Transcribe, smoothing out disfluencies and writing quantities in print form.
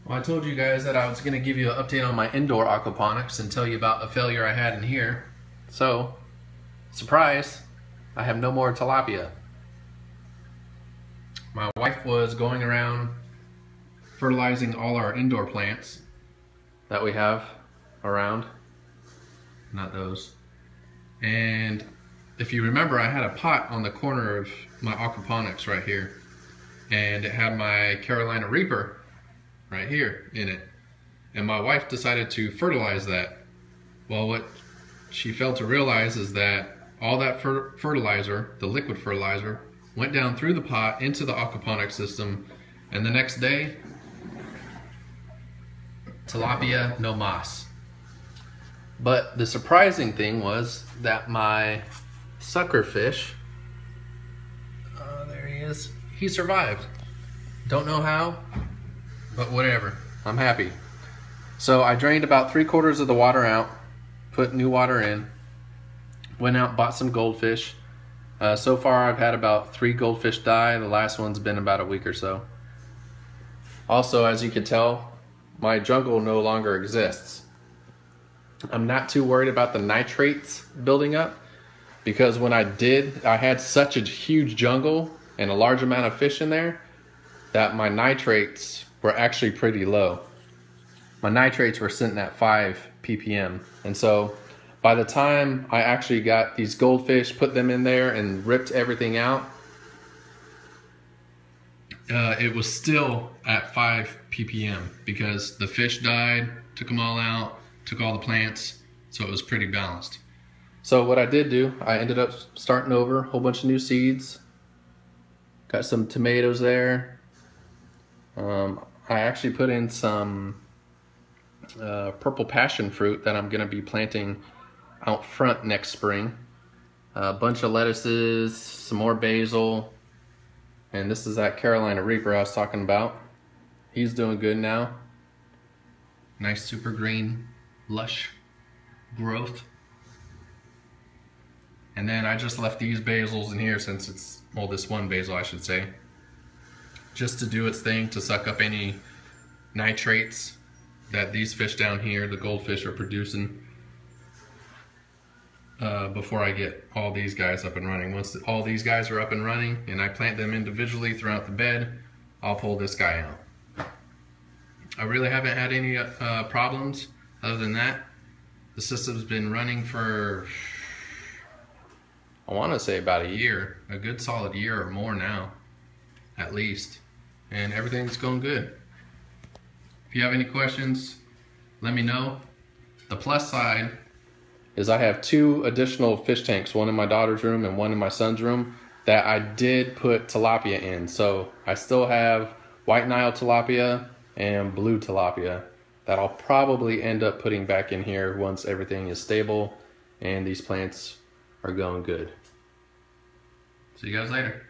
Well, I told you guys that I was going to give you an update on my indoor aquaponics and tell you about a failure I had in here. So, surprise, I have no more tilapia. My wife was going around fertilizing all our indoor plants that we have around. Not those. And if you remember, I had a pot on the corner of my aquaponics right here. And it had my Carolina Reaper right here in it. And my wife decided to fertilize that. Well, what she failed to realize is that all that fertilizer, the liquid fertilizer, went down through the pot into the aquaponics system, and the next day, tilapia no mas. But the surprising thing was that my sucker fish, there he is, he survived. Don't know how, but whatever, I'm happy. So I drained about 3/4 of the water out, put new water in, went out and bought some goldfish. So far I've had about 3 goldfish die. The last one's been about a week or so. Also, as you can tell, my jungle no longer exists. I'm not too worried about the nitrates building up, because when I had such a huge jungle and a large amount of fish in there that my nitrates were actually pretty low. My nitrates were sitting at 5 ppm, and so by the time I actually got these goldfish, put them in there and ripped everything out, it was still at 5 ppm because the fish died, took them all out, took all the plants, so it was pretty balanced. So what I did do, I ended up starting over, a whole bunch of new seeds, got some tomatoes there. I actually put in some purple passion fruit that I'm going to be planting out front next spring. A bunch of lettuces, some more basil, and this is that Carolina Reaper I was talking about. He's doing good now. Nice super green, lush growth. And then I just left these basils in here since it's, well, this one basil I should say, just to do its thing to suck up any nitrates that these fish down here, the goldfish, are producing before I get all these guys up and running. Once all these guys are up and running and I plant them individually throughout the bed, I'll pull this guy out. I really haven't had any problems other than that. The system's been running for, I want to say about a year, a good solid year or more now, at least, and everything's going good. If you have any questions, let me know. The plus side is I have 2 additional fish tanks, one in my daughter's room and one in my son's room, that I did put tilapia in. So I still have white Nile tilapia and blue tilapia that I'll probably end up putting back in here once everything is stable and these plants are going good. See you guys later.